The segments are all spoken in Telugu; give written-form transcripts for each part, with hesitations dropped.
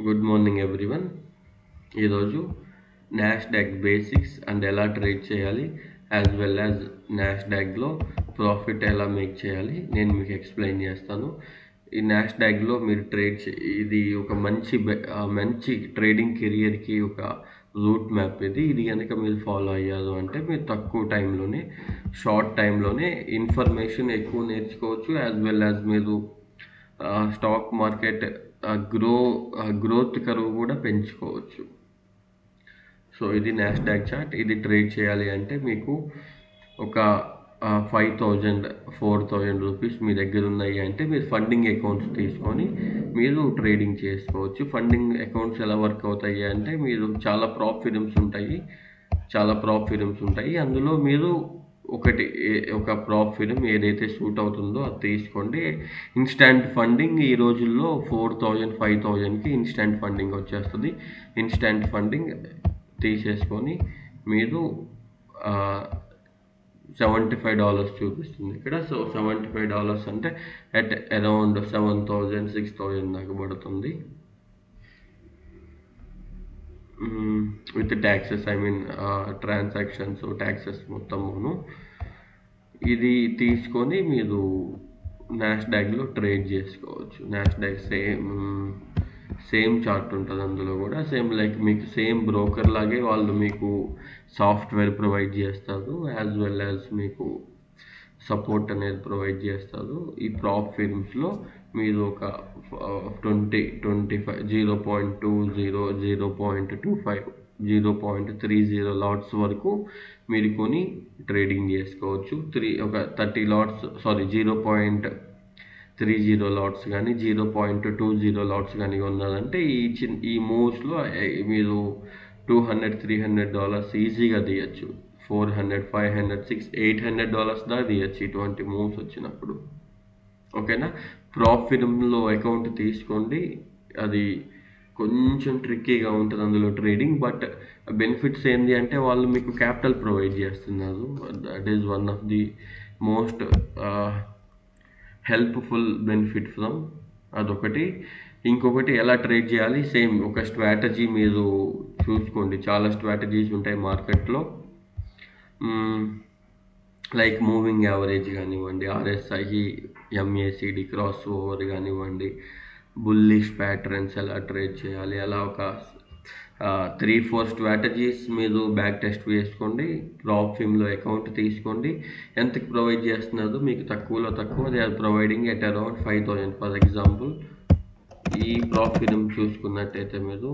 Good morning everyone. ఈరోజు నాస్డాక్ బేసిక్స్ అండ్ ఎలా ట్రేడ్ చేయాలి, యాజ్ వెల్ యాజ్ నాస్డాక్లో ప్రాఫిట్ ఎలా మేక్ చేయాలి నేను మీకు ఎక్స్ప్లెయిన్ చేస్తాను. ఈ నాస్డాక్లో మీరు ఇది ఒక మంచి ట్రేడింగ్ కెరియర్కి ఒక రూట్ మ్యాప్. ఇది కనుక మీరు ఫాలో అయ్యారు అంటే మీరు తక్కువ టైంలోనే, షార్ట్ టైంలోనే ఇన్ఫర్మేషన్ ఎక్కువ నేర్చుకోవచ్చు, యాజ్ వెల్ యాజ్ మీరు స్టాక్ మార్కెట్ గ్రోత్ కర్వ్ కూడా పెంచుకోవచ్చు. సో ఇది నాస్డాక్ చార్ట్. ఇది ట్రేడ్ చేయాలి అంటే మీకు ఒక 5,000 4,000 రూపీస్ మీ దగ్గర ఉన్నాయి అంటే మీరు ఫండింగ్ అకౌంట్స్ తీసుకొని మీరు ట్రేడింగ్ చేసుకోవచ్చు. ఫండింగ్ అకౌంట్స్ ఎలా వర్క్ అవుతాయి అంటే మీరు చాలా ప్రాప్ ఫిరమ్స్ ఉంటాయి. అందులో మీరు ఒక ప్రాప్ ఫిరం ఏదైతే సూట్ అవుతుందో అది తీసుకోండి. ఇన్స్టాంట్ ఫండింగ్ ఈ రోజుల్లో 4,000 5,000కి ఇన్స్టాంట్ ఫండింగ్ వచ్చేస్తుంది. ఇన్స్టాంట్ ఫండింగ్ తీసేసుకొని మీరు $75 చూపిస్తుంది ఇక్కడ. సో $75 అంటే అట్ అరౌండ్ 7,000 6,000 దాకా పడుతుంది విత్ ట్యాక్సెస్. ట్రాన్సాక్షన్స్ ట్యాక్సెస్ మొత్తమును. ఇది తీసుకొని మీరు నాస్డాక్లో ట్రేడ్ చేసుకోవచ్చు. నాస్డాక్ సేమ్ చార్ట్ ఉంటుంది, అందులో కూడా మీకు బ్రోకర్ లాగే వాళ్ళు మీకు సాఫ్ట్వేర్ ప్రొవైడ్ చేస్తారు, యాజ్ వెల్ యాజ్ మీకు సపోర్ట్ అనేది ప్రొవైడ్ చేస్తారు. ఈ ప్రాప్ ఫిల్మ్స్లో మీరు ఒక 25 0.20 0.25 0.30 లాట్స్ వరకు మీరు కొని ట్రేడింగ్ చేసుకోవచ్చు. ఒక 30 లాట్స్ 0.30 లాట్స్ కానీ 0.20 లాట్స్ కానీ ఉన్నారంటే ఈ మూవ్స్లో మీరు $200-300 ఈజీగా తీయచ్చు. $400-500-600-800 దాకా తీయచ్చు ఇటువంటి మూవ్స్ వచ్చినప్పుడు. ఓకేనా. ప్రాప్ ఫిల్మ్లో అకౌంట్ తీసుకోండి. అది కొంచెం ట్రిక్కీగా ఉంటుంది అందులో ట్రేడింగ్, బట్ బెనిఫిట్స్ ఏంటి అంటే వాళ్ళు మీకు క్యాపిటల్ ప్రొవైడ్ చేస్తున్నారు. That is one of the most helpful benefit from అదొకటి. ఇంకొకటి ఎలా ట్రేడ్ చేయాలి, సేమ్ ఒక స్ట్రాటజీ మీరు చూసుకోండి. చాలా స్ట్రాటజీస్ ఉంటాయి మార్కెట్లో, లైక్ మూవింగ్ యావరేజ్ కానివ్వండి, RSI MACD క్రాస్ ఓవర్ కానివ్వండి, బుల్లిష్ ప్యాటర్న్స్ ఎలా ట్రేడ్ చేయాలి, అలా ఒక 3-4 స్ట్రాటజీస్ మీరు బ్యాక్ టెస్ట్ వేసుకోండి. ప్రాప్ ఫిమ్లో అకౌంట్ తీసుకోండి. ఎంతకి ప్రొవైడ్ చేస్తున్నారు మీకు తక్కువలో తక్కువ, they are providing at around 5,000. For example ఈ ప్రాప్ ఫిమ్ చూసుకున్నట్టయితే మీరు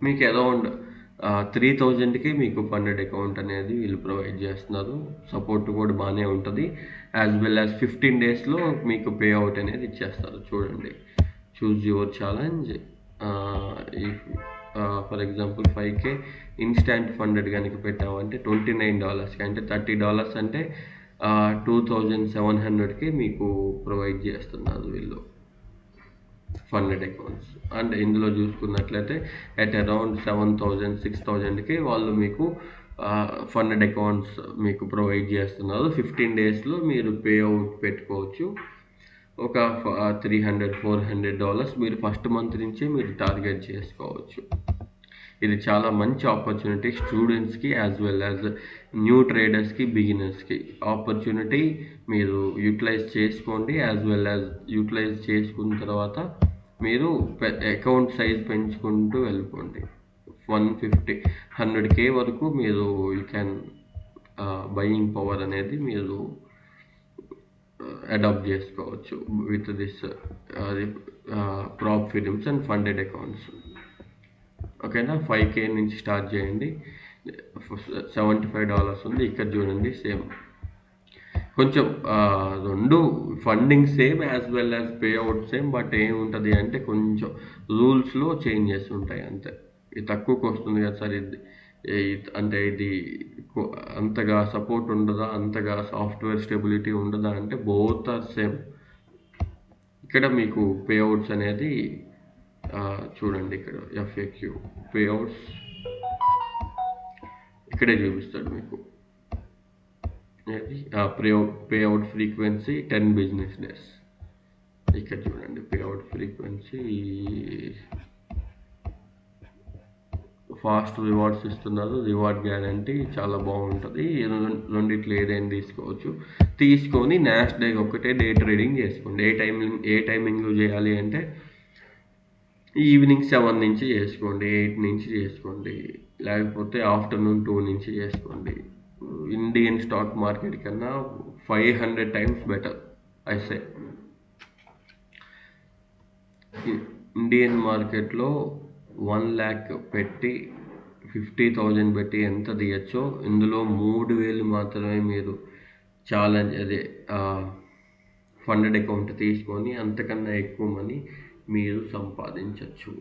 మీకు అరౌండ్ 3,000కి మీకు ఫండెడ్ అకౌంట్ అనేది వీళ్ళు ప్రొవైడ్ చేస్తున్నారు. సపోర్ట్ కూడా బాగానే ఉంటుంది, యాజ్ వెల్ యాజ్ 15 డేస్లో మీకు పే అవుట్ అనేది ఇచ్చేస్తారు. చూడండి, choose your challenge. For example 5K instant funded కనుక పెట్టామంటే $29కి, అంటే $30 అంటే 2,700కి మీకు ప్రొవైడ్ చేస్తున్నారు వీళ్ళు ఫండెడ్ అకౌంట్స్. అండ్ ఇందులో చూసుకున్నట్లయితే అట్ అరౌండ్ 7,000-6,000కి వాళ్ళు మీకు ఫండెడ్ అకౌంట్స్ మీకు ప్రొవైడ్ చేస్తున్నారు. 15 డేస్లో మీరు పే అవుట్ పెట్టుకోవచ్చు. ఒక $300-400 మీరు ఫస్ట్ మంత్ నుంచే మీరు టార్గెట్ చేసుకోవచ్చు. ఇది చాలా మంచి ఆపర్చునిటీ స్టూడెంట్స్కి, యాజ్ వెల్ యాజ్ న్యూ ట్రేడర్స్కి, బిగినర్స్కి ఆపర్చునిటీ. మీరు యూటిలైజ్ చేసుకోండి. యాజ్ వెల్ యాజ్ యూటిలైజ్ చేసుకున్న తర్వాత మీరు అకౌంట్ సైజ్ పెంచుకుంటూ వెళ్ళిపోండి. 100K వరకు మీరు యూ క్యాన్ బయింగ్ పవర్ అనేది మీరు అడాప్ట్ చేసుకోవచ్చు with this prop firms and funded accounts. ఓకేనా. 5K నుంచి స్టార్ట్ చేయండి. $75 ఉంది ఇక్కడ చూడండి. సేమ్ కొంచెం రెండు funding same, as well as pay out same, but ఏముంటుంది అంటే కొంచెం రూల్స్లో చేంజెస్ ఉంటాయి అంతే. ఇది తక్కువకి వస్తుంది కదా సార్, అంటే ఇది అంతగా సపోర్ట్ ఉండదా, అంతగా సాఫ్ట్వేర్ స్టెబిలిటీ ఉండదా అంటే బోత్ ఆర్ సేమ్. ఇక్కడ మీకు పే అవుట్స్ అనేది చూడండి, ఇక్కడ FAQ పే అవుట్స్ ఇక్కడే చూపిస్తాడు మీకు. Pay out frequency 10 business days. ఇక్కడ చూడండి pay out frequency fast rewards ఇస్తున్నారు. రివార్డ్ గ్యారంటీ చాలా బాగుంటుంది. రెండిట్లో ఏదైనా తీసుకోవచ్చు. తీసుకొని నాస్డాక్ ఒకటే డే ట్రేడింగ్ చేసుకోండి. ఏ టైమింగ్లో చేయాలి అంటే ఈవినింగ్ 7 నుంచి చేసుకోండి, 8 నుంచి చేసుకోండి, లేకపోతే ఆఫ్టర్నూన్ 2 నుంచి చేసుకోండి. ఇండియన్ స్టాక్ మార్కెట్ కన్నా 500 టైమ్స్ బెటర్ ఐసే. ఇండియన్ మార్కెట్లో 1 lakh పెట్టి 50,000 పెట్టి ఎంత తీయచ్చో ఇందులో 3,000 మాత్రమే మీరు ఫండెడ్ అకౌంట్ తీసుకొని అంతకన్నా ఎక్కువ మనీ మీరు సంపాదించవచ్చు.